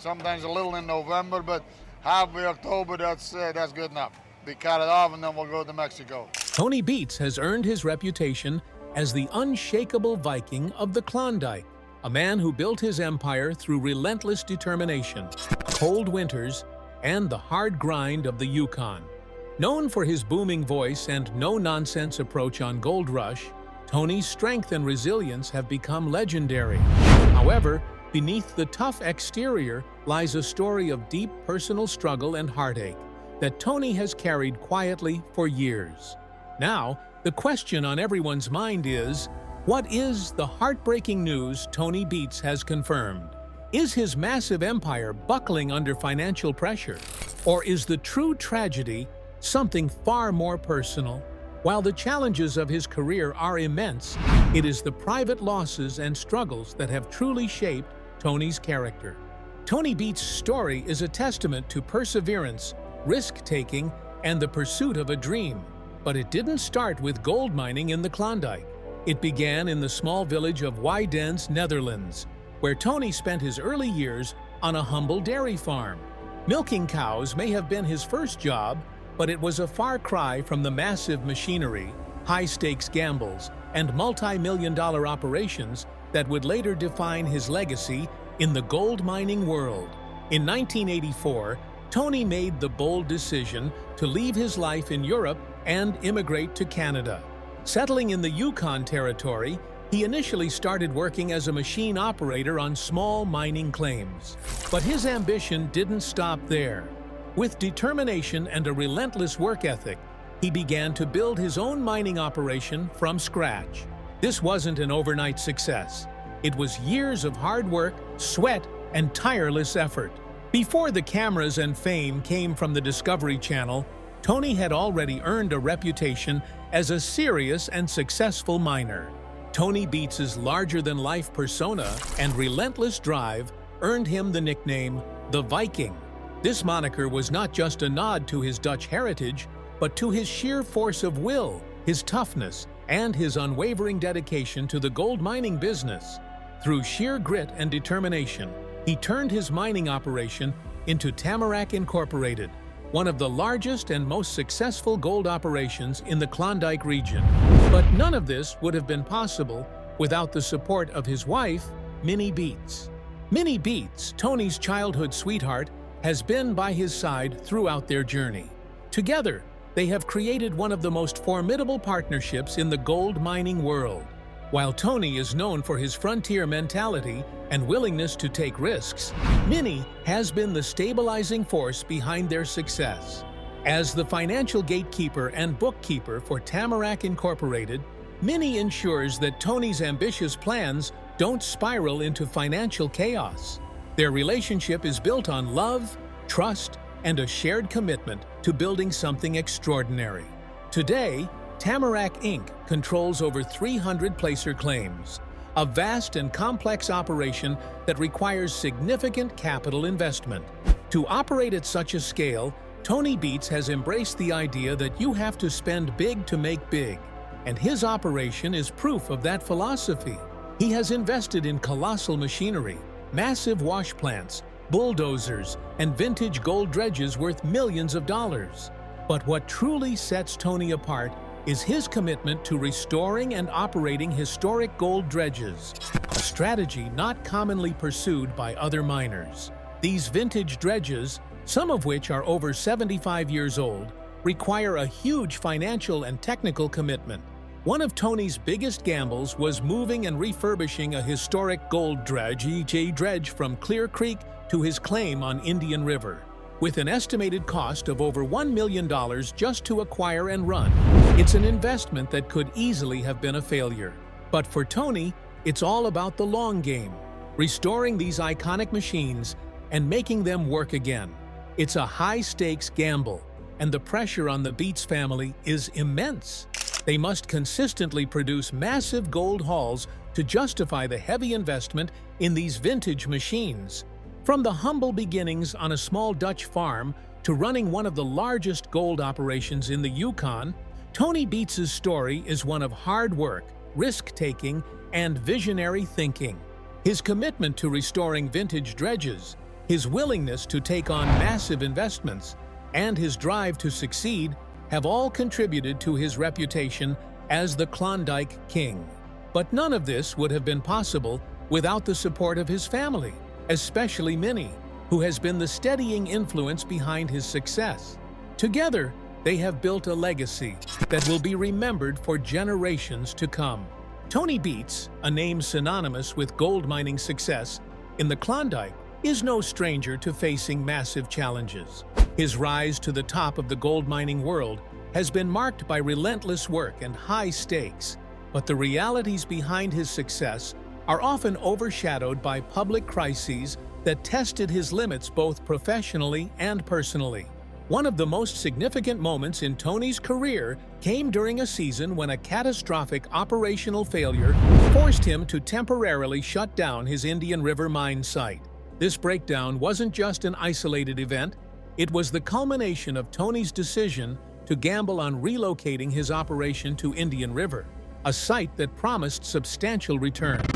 sometimes a little in November, but halfway October, that's good enough. We cut it off and then we'll go to Mexico. Tony Beets has earned his reputation as the unshakable Viking of the Klondike, a man who built his empire through relentless determination, cold winters, and the hard grind of the Yukon. Known for his booming voice and no-nonsense approach on Gold Rush, Tony's strength and resilience have become legendary. However, beneath the tough exterior lies a story of deep personal struggle and heartache that Tony has carried quietly for years. Now, the question on everyone's mind is, what is the heartbreaking news Tony Beets has confirmed? Is his massive empire buckling under financial pressure? Or is the true tragedy something far more personal? While the challenges of his career are immense, it is the private losses and struggles that have truly shaped Tony's character. Tony Beets' story is a testament to perseverance, risk-taking, and the pursuit of a dream. But it didn't start with gold mining in the Klondike. It began in the small village of Yukon, Netherlands, where Tony spent his early years on a humble dairy farm. Milking cows may have been his first job, but it was a far cry from the massive machinery, high-stakes gambles, and multi-million-dollar operations that would later define his legacy in the gold mining world. In 1984, Tony made the bold decision to leave his life in Europe and immigrate to Canada. Settling in the Yukon territory, he initially started working as a machine operator on small mining claims. But his ambition didn't stop there. With determination and a relentless work ethic, he began to build his own mining operation from scratch. This wasn't an overnight success. It was years of hard work, sweat, and tireless effort. Before the cameras and fame came from the Discovery Channel, Tony had already earned a reputation as a serious and successful miner. Tony Beets' larger-than-life persona and relentless drive earned him the nickname the Viking. This moniker was not just a nod to his Dutch heritage, but to his sheer force of will, his toughness, and his unwavering dedication to the gold mining business. Through sheer grit and determination, he turned his mining operation into Tamarack Incorporated, one of the largest and most successful gold operations in the Klondike region. But none of this would have been possible without the support of his wife, Minnie Beets. Minnie Beets, Tony's childhood sweetheart, has been by his side throughout their journey. Together, they have created one of the most formidable partnerships in the gold mining world. While Tony is known for his frontier mentality and willingness to take risks, Minnie has been the stabilizing force behind their success. As the financial gatekeeper and bookkeeper for Tamarack Incorporated, Minnie ensures that Tony's ambitious plans don't spiral into financial chaos. Their relationship is built on love, trust, and a shared commitment to building something extraordinary. Today, Tamarack Inc. controls over 300 placer claims, a vast and complex operation that requires significant capital investment. To operate at such a scale, Tony Beets has embraced the idea that you have to spend big to make big, and his operation is proof of that philosophy. He has invested in colossal machinery, massive wash plants, bulldozers, and vintage gold dredges worth millions of dollars. But what truly sets Tony apart is his commitment to restoring and operating historic gold dredges, a strategy not commonly pursued by other miners. These vintage dredges, some of which are over 75 years old, require a huge financial and technical commitment. One of Tony's biggest gambles was moving and refurbishing a historic gold dredge from Clear Creek to his claim on Indian River. With an estimated cost of over $1 million just to acquire and run, it's an investment that could easily have been a failure. But for Tony, it's all about the long game, restoring these iconic machines and making them work again. It's a high-stakes gamble, and the pressure on the Beets family is immense. They must consistently produce massive gold hauls to justify the heavy investment in these vintage machines. From the humble beginnings on a small Dutch farm to running one of the largest gold operations in the Yukon, Tony Beets' story is one of hard work, risk-taking, and visionary thinking. His commitment to restoring vintage dredges, His willingness to take on massive investments and his drive to succeed have all contributed to his reputation as the Klondike King. But none of this would have been possible without the support of his family, especially Minnie, who has been the steadying influence behind his success. Together, they have built a legacy that will be remembered for generations to come. Tony Beets, a name synonymous with gold mining success in the Klondike, is no stranger to facing massive challenges. His rise to the top of the gold mining world has been marked by relentless work and high stakes, but the realities behind his success are often overshadowed by public crises that tested his limits both professionally and personally. One of the most significant moments in Tony's career came during a season when a catastrophic operational failure forced him to temporarily shut down his Indian River mine site. This breakdown wasn't just an isolated event, it was the culmination of Tony's decision to gamble on relocating his operation to Indian River, a site that promised substantial returns.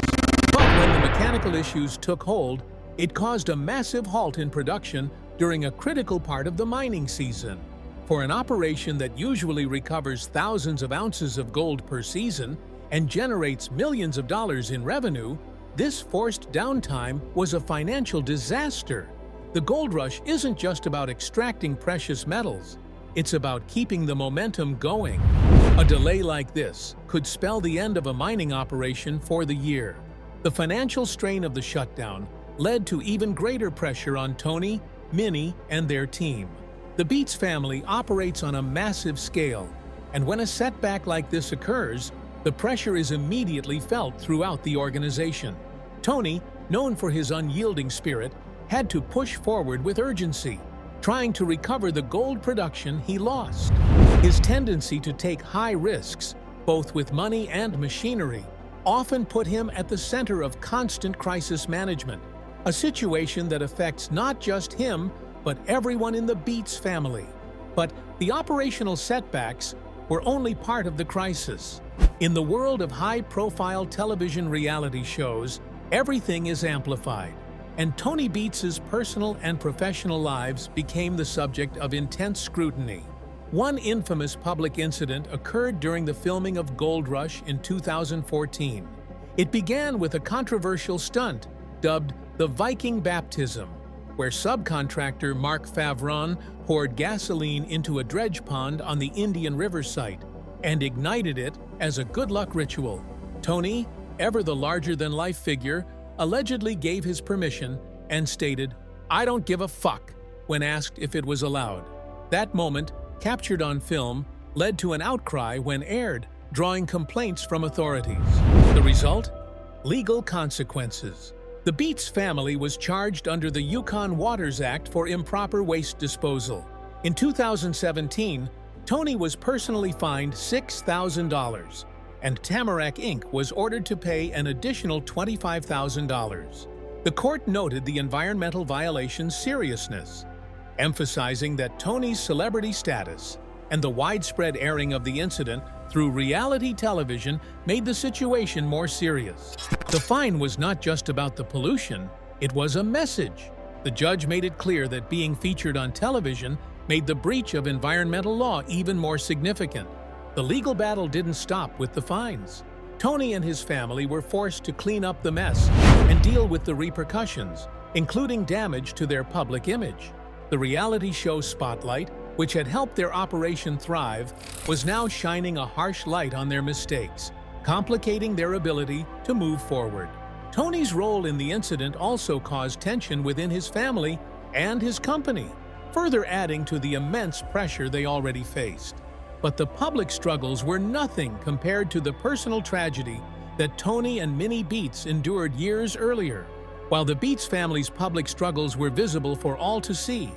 But when the mechanical issues took hold, it caused a massive halt in production during a critical part of the mining season. For an operation that usually recovers thousands of ounces of gold per season and generates millions of dollars in revenue, this forced downtime was a financial disaster. The gold rush isn't just about extracting precious metals, it's about keeping the momentum going. A delay like this could spell the end of a mining operation for the year. The financial strain of the shutdown led to even greater pressure on Tony, Minnie, and their team. The Beets family operates on a massive scale, and when a setback like this occurs, the pressure is immediately felt throughout the organization. Tony, known for his unyielding spirit, had to push forward with urgency, trying to recover the gold production he lost. His tendency to take high risks, both with money and machinery, often put him at the center of constant crisis management, a situation that affects not just him, but everyone in the Beets family. But the operational setbacks were only part of the crisis. In the world of high-profile television reality shows, everything is amplified, and Tony Beets' personal and professional lives became the subject of intense scrutiny. One infamous public incident occurred during the filming of Gold Rush in 2014. It began with a controversial stunt dubbed the Viking Baptism, where subcontractor Mark Favron poured gasoline into a dredge pond on the Indian River site and ignited it as a good luck ritual. Tony, ever the larger-than-life figure, allegedly gave his permission and stated, "I don't give a fuck," when asked if it was allowed. That moment, captured on film, led to an outcry when aired, drawing complaints from authorities. The result? Legal consequences. The Beets family was charged under the Yukon Waters Act for improper waste disposal. In 2017, Tony was personally fined $6,000, and Tamarack Inc. was ordered to pay an additional $25,000. The court noted the environmental violation's seriousness, emphasizing that Tony's celebrity status and the widespread airing of the incident through reality television made the situation more serious. The fine was not just about the pollution, it was a message. The judge made it clear that being featured on television made the breach of environmental law even more significant. The legal battle didn't stop with the fines. Tony and his family were forced to clean up the mess and deal with the repercussions, including damage to their public image. The reality show Spotlight, which had helped their operation thrive, was now shining a harsh light on their mistakes, complicating their ability to move forward. Tony's role in the incident also caused tension within his family and his company, further adding to the immense pressure they already faced. But the public struggles were nothing compared to the personal tragedy that Tony and Minnie Beets endured years earlier. While the Beets family's public struggles were visible for all to see,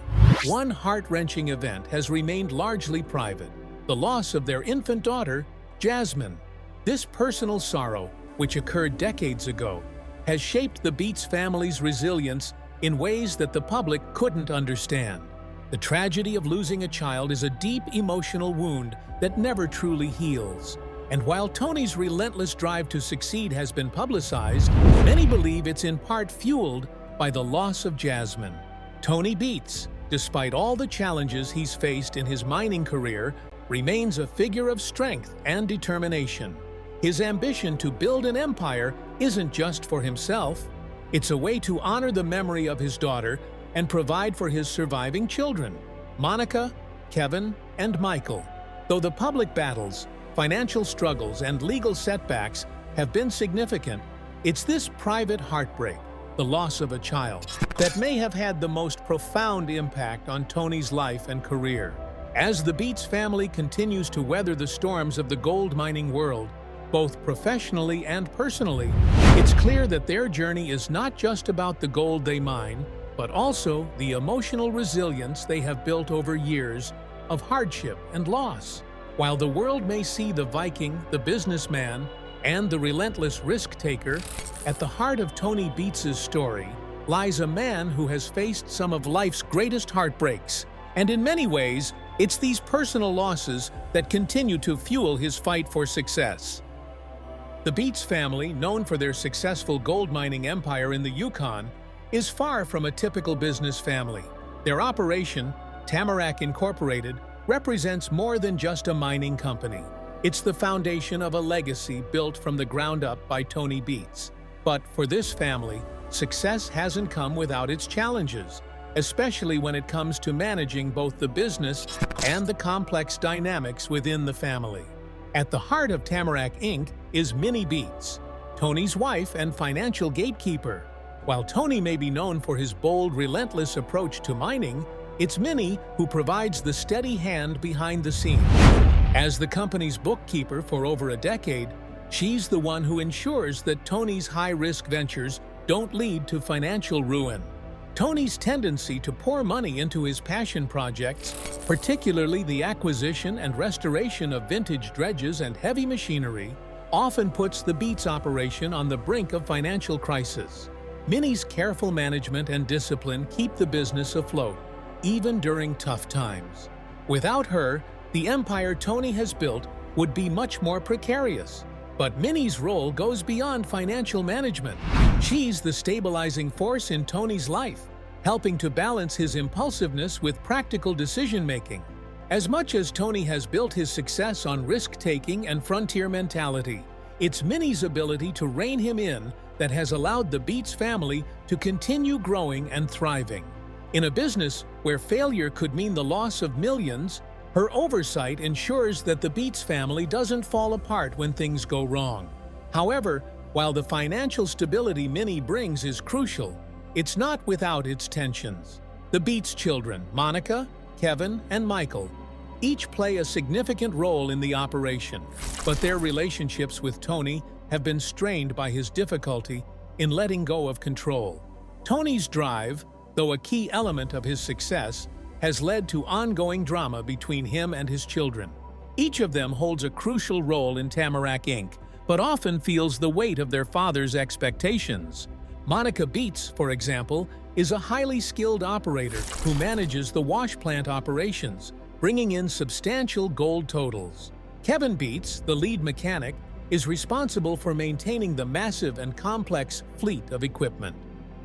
one heart-wrenching event has remained largely private: the loss of their infant daughter, Jasmine. This personal sorrow, which occurred decades ago, has shaped the Beets family's resilience in ways that the public couldn't understand. The tragedy of losing a child is a deep emotional wound that never truly heals. And while Tony's relentless drive to succeed has been publicized, many believe it's in part fueled by the loss of Jasmine. Tony Beets, despite all the challenges he's faced in his mining career, remains a figure of strength and determination. His ambition to build an empire isn't just for himself. It's a way to honor the memory of his daughter and provide for his surviving children, Monica, Kevin, and Michael. Though the public battles, financial struggles, and legal setbacks have been significant, it's this private heartbreak, the loss of a child, that may have had the most profound impact on Tony's life and career. As the Beets family continues to weather the storms of the gold mining world, both professionally and personally, it's clear that their journey is not just about the gold they mine, but also the emotional resilience they have built over years of hardship and loss. While the world may see the Viking, the businessman, and the relentless risk-taker, at the heart of Tony Beets' story lies a man who has faced some of life's greatest heartbreaks. And in many ways, it's these personal losses that continue to fuel his fight for success. The Beets family, known for their successful gold mining empire in the Yukon, is far from a typical business family. Their operation, Tamarack Incorporated, represents more than just a mining company. It's the foundation of a legacy built from the ground up by Tony Beets. But for this family, success hasn't come without its challenges, especially when it comes to managing both the business and the complex dynamics within the family. At the heart of Tamarack Inc. is Minnie Beets, Tony's wife and financial gatekeeper. While Tony may be known for his bold, relentless approach to mining, it's Minnie who provides the steady hand behind the scenes. As the company's bookkeeper for over a decade, she's the one who ensures that Tony's high-risk ventures don't lead to financial ruin. Tony's tendency to pour money into his passion projects, particularly the acquisition and restoration of vintage dredges and heavy machinery, often puts the Beets operation on the brink of financial crisis. Minnie's careful management and discipline keep the business afloat, even during tough times. Without her, the empire Tony has built would be much more precarious. But Minnie's role goes beyond financial management. She's the stabilizing force in Tony's life, helping to balance his impulsiveness with practical decision-making. As much as Tony has built his success on risk-taking and frontier mentality, it's Minnie's ability to rein him in that has allowed the Beets family to continue growing and thriving. In a business where failure could mean the loss of millions, her oversight ensures that the Beets family doesn't fall apart when things go wrong. However, while the financial stability Minnie brings is crucial, it's not without its tensions. The Beets children, Monica, Kevin, and Michael, each play a significant role in the operation, but their relationships with Tony have been strained by his difficulty in letting go of control. Tony's drive, though a key element of his success, has led to ongoing drama between him and his children. Each of them holds a crucial role in Tamarack Inc., but often feels the weight of their father's expectations. Monica Beets, for example, is a highly skilled operator who manages the wash plant operations, bringing in substantial gold totals. Kevin Beets, the lead mechanic, is responsible for maintaining the massive and complex fleet of equipment.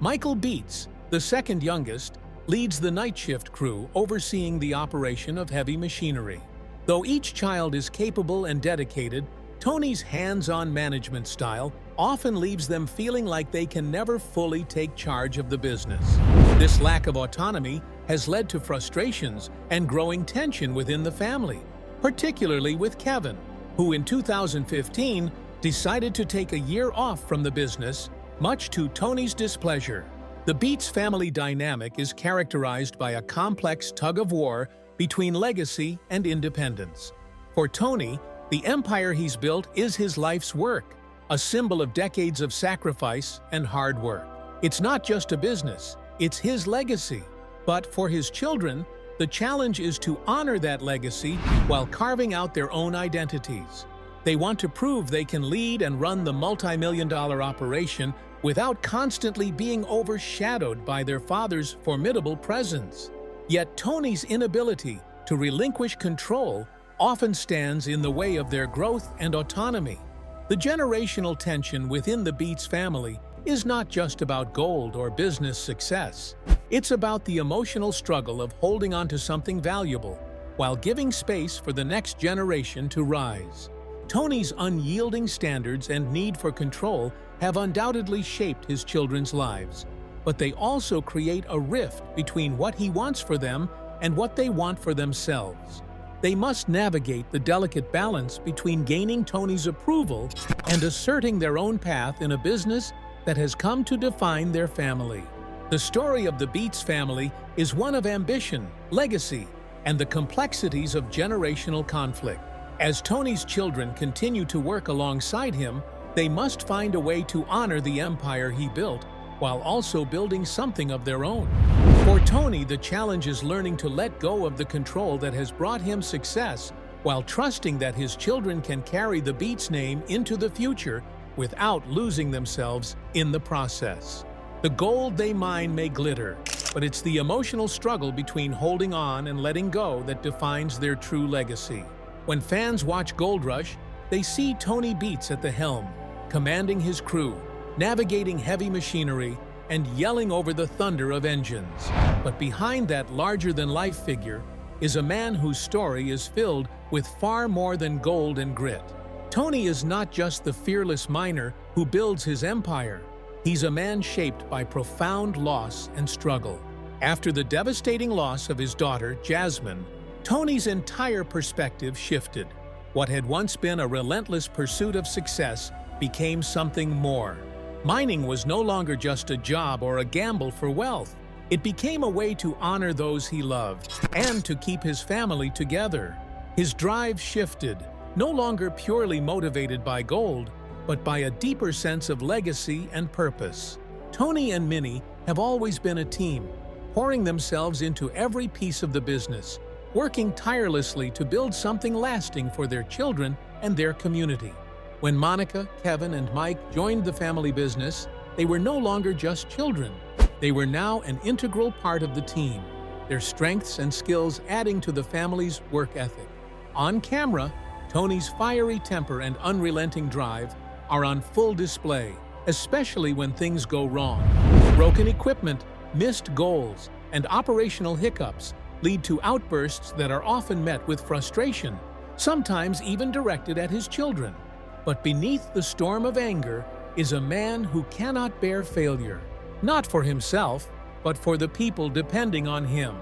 Michael Beets, the second youngest, leads the night shift crew overseeing the operation of heavy machinery. Though each child is capable and dedicated, Tony's hands-on management style often leaves them feeling like they can never fully take charge of the business. This lack of autonomy has led to frustrations and growing tension within the family, particularly with Kevin, who in 2015 decided to take a year off from the business, much to Tony's displeasure. The Beets family dynamic is characterized by a complex tug-of-war between legacy and independence. For Tony, the empire he's built is his life's work, a symbol of decades of sacrifice and hard work. It's not just a business, it's his legacy. But for his children, the challenge is to honor that legacy while carving out their own identities. They want to prove they can lead and run the multi-million-dollar operation without constantly being overshadowed by their father's formidable presence. Yet Tony's inability to relinquish control often stands in the way of their growth and autonomy. The generational tension within the Beets family is not just about gold or business success. It's about the emotional struggle of holding on to something valuable while giving space for the next generation to rise. Tony's unyielding standards and need for control have undoubtedly shaped his children's lives, but they also create a rift between what he wants for them and what they want for themselves. They must navigate the delicate balance between gaining Tony's approval and asserting their own path in a business that has come to define their family. The story of the Beets family is one of ambition, legacy, and the complexities of generational conflict. As Tony's children continue to work alongside him, they must find a way to honor the empire he built while also building something of their own. For Tony, the challenge is learning to let go of the control that has brought him success while trusting that his children can carry the Beets name into the future without losing themselves in the process. The gold they mine may glitter, but it's the emotional struggle between holding on and letting go that defines their true legacy. When fans watch Gold Rush, they see Tony Beets at the helm, commanding his crew, navigating heavy machinery, and yelling over the thunder of engines. But behind that larger-than-life figure is a man whose story is filled with far more than gold and grit. Tony is not just the fearless miner who builds his empire. He's a man shaped by profound loss and struggle. After the devastating loss of his daughter, Jasmine, Tony's entire perspective shifted. What had once been a relentless pursuit of success became something more. Mining was no longer just a job or a gamble for wealth. It became a way to honor those he loved and to keep his family together. His drive shifted, no longer purely motivated by gold, but by a deeper sense of legacy and purpose. Tony and Minnie have always been a team, pouring themselves into every piece of the business, working tirelessly to build something lasting for their children and their community. When Monica, Kevin, and Mike joined the family business, they were no longer just children. They were now an integral part of the team, their strengths and skills adding to the family's work ethic. On camera, Tony's fiery temper and unrelenting drive are on full display, especially when things go wrong. Broken equipment, missed goals, and operational hiccups lead to outbursts that are often met with frustration, sometimes even directed at his children. But beneath the storm of anger is a man who cannot bear failure, not for himself, but for the people depending on him.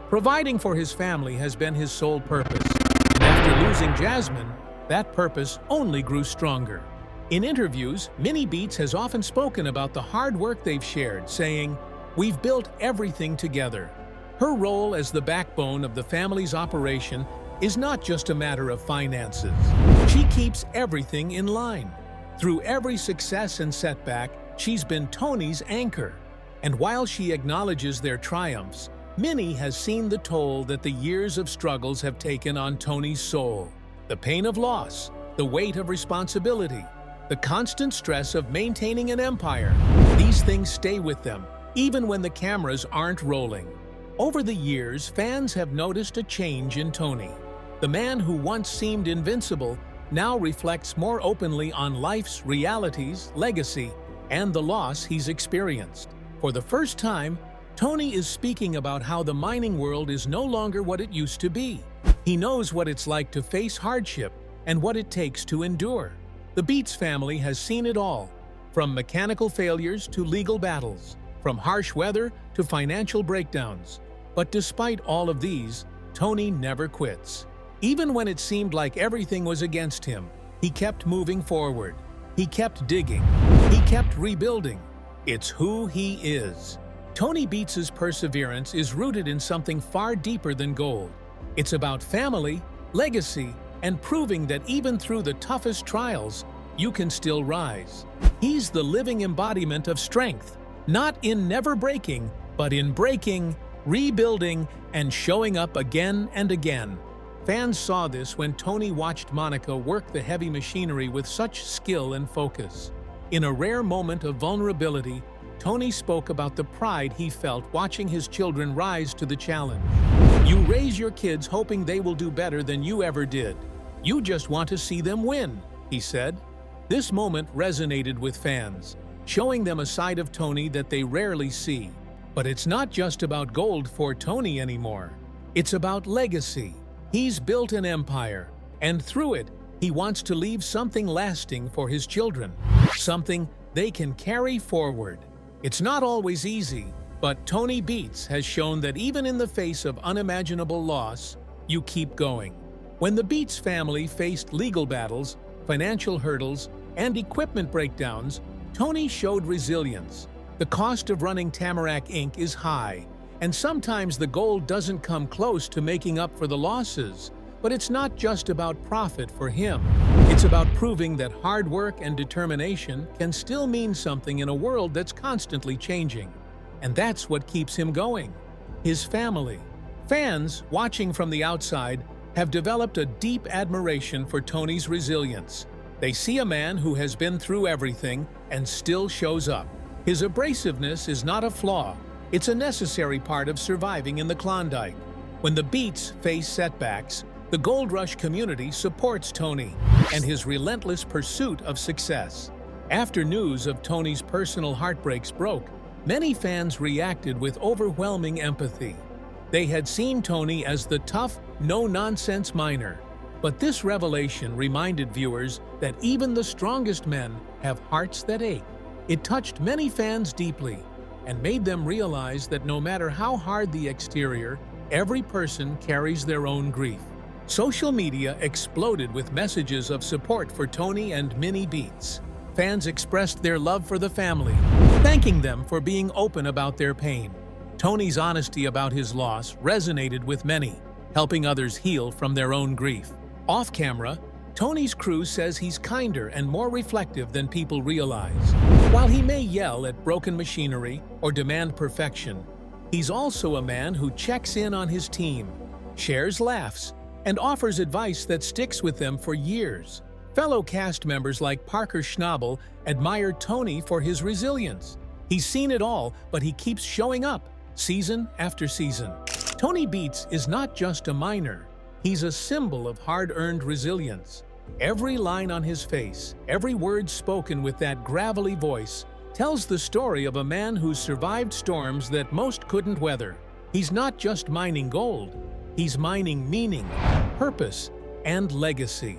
Providing for his family has been his sole purpose, and after losing Jasmine, that purpose only grew stronger. In interviews, Minnie Beets has often spoken about the hard work they've shared, saying, "We've built everything together." Her role as the backbone of the family's operation is not just a matter of finances. She keeps everything in line. Through every success and setback, she's been Tony's anchor. And while she acknowledges their triumphs, Minnie has seen the toll that the years of struggles have taken on Tony's soul. The pain of loss, the weight of responsibility, the constant stress of maintaining an empire. These things stay with them, even when the cameras aren't rolling. Over the years, fans have noticed a change in Tony. The man who once seemed invincible now reflects more openly on life's realities, legacy, and the loss he's experienced. For the first time, Tony is speaking about how the mining world is no longer what it used to be. He knows what it's like to face hardship and what it takes to endure. The Beets family has seen it all, from mechanical failures to legal battles, from harsh weather to financial breakdowns. But despite all of these, Tony never quits. Even when it seemed like everything was against him, he kept moving forward. He kept digging. He kept rebuilding. It's who he is. Tony Beets' perseverance is rooted in something far deeper than gold. It's about family, legacy, and proving that even through the toughest trials, you can still rise. He's the living embodiment of strength, not in never breaking, but in breaking, rebuilding, and showing up again and again. Fans saw this when Tony watched Monica work the heavy machinery with such skill and focus. In a rare moment of vulnerability, Tony spoke about the pride he felt watching his children rise to the challenge. "You raise your kids hoping they will do better than you ever did. You just want to see them win," he said. This moment resonated with fans, showing them a side of Tony that they rarely see. But it's not just about gold for Tony anymore. It's about legacy. He's built an empire, and through it, he wants to leave something lasting for his children, something they can carry forward. It's not always easy, but Tony Beets has shown that even in the face of unimaginable loss, you keep going. When the Beets family faced legal battles, financial hurdles, and equipment breakdowns, Tony showed resilience. The cost of running Tamarack Inc. is high, and sometimes the gold doesn't come close to making up for the losses. But it's not just about profit for him. It's about proving that hard work and determination can still mean something in a world that's constantly changing. And that's what keeps him going. His family. Fans, watching from the outside, have developed a deep admiration for Tony's resilience. They see a man who has been through everything and still shows up. His abrasiveness is not a flaw. It's a necessary part of surviving in the Klondike. When the Beets face setbacks, the Gold Rush community supports Tony and his relentless pursuit of success. After news of Tony's personal heartbreaks broke, many fans reacted with overwhelming empathy. They had seen Tony as the tough, no-nonsense miner. But this revelation reminded viewers that even the strongest men have hearts that ache. It touched many fans deeply and made them realize that no matter how hard the exterior, every person carries their own grief. Social media exploded with messages of support for Tony and Minnie Beets. Fans expressed their love for the family, thanking them for being open about their pain. Tony's honesty about his loss resonated with many, helping others heal from their own grief. Off camera, Tony's crew says he's kinder and more reflective than people realize. While he may yell at broken machinery or demand perfection, he's also a man who checks in on his team, shares laughs, and offers advice that sticks with them for years. Fellow cast members like Parker Schnabel admire Tony for his resilience. He's seen it all, but he keeps showing up, season after season. Tony Beets is not just a miner. He's a symbol of hard-earned resilience. Every line on his face, every word spoken with that gravelly voice, tells the story of a man who survived storms that most couldn't weather. He's not just mining gold. He's mining meaning, purpose, and legacy.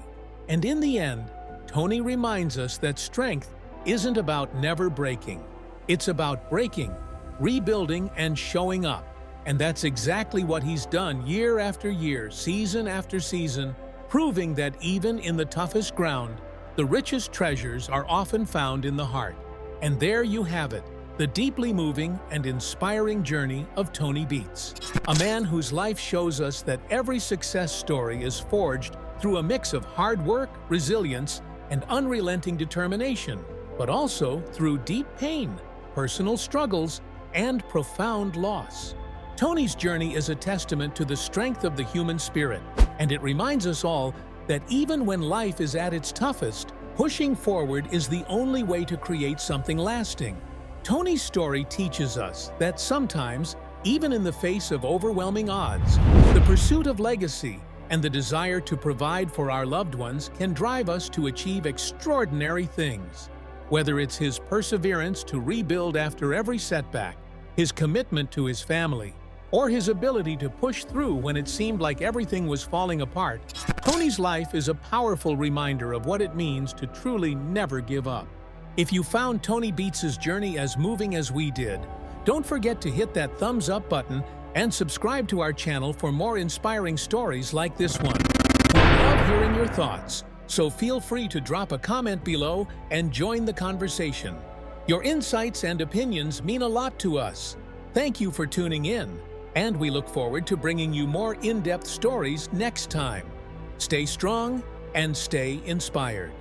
And in the end, Tony reminds us that strength isn't about never breaking. It's about breaking, rebuilding, and showing up. And that's exactly what he's done year after year, season after season, proving that even in the toughest ground, the richest treasures are often found in the heart. And there you have it, the deeply moving and inspiring journey of Tony Beets, a man whose life shows us that every success story is forged through a mix of hard work, resilience, and unrelenting determination, but also through deep pain, personal struggles, and profound loss. Tony's journey is a testament to the strength of the human spirit, and it reminds us all that even when life is at its toughest, pushing forward is the only way to create something lasting. Tony's story teaches us that sometimes, even in the face of overwhelming odds, the pursuit of legacy and the desire to provide for our loved ones can drive us to achieve extraordinary things. Whether it's his perseverance to rebuild after every setback, his commitment to his family, or his ability to push through when it seemed like everything was falling apart, Tony's life is a powerful reminder of what it means to truly never give up. If you found Tony Beets' journey as moving as we did, don't forget to hit that thumbs up button and subscribe to our channel for more inspiring stories like this one. We love hearing your thoughts, so feel free to drop a comment below and join the conversation. Your insights and opinions mean a lot to us. Thank you for tuning in, and we look forward to bringing you more in-depth stories next time. Stay strong and stay inspired.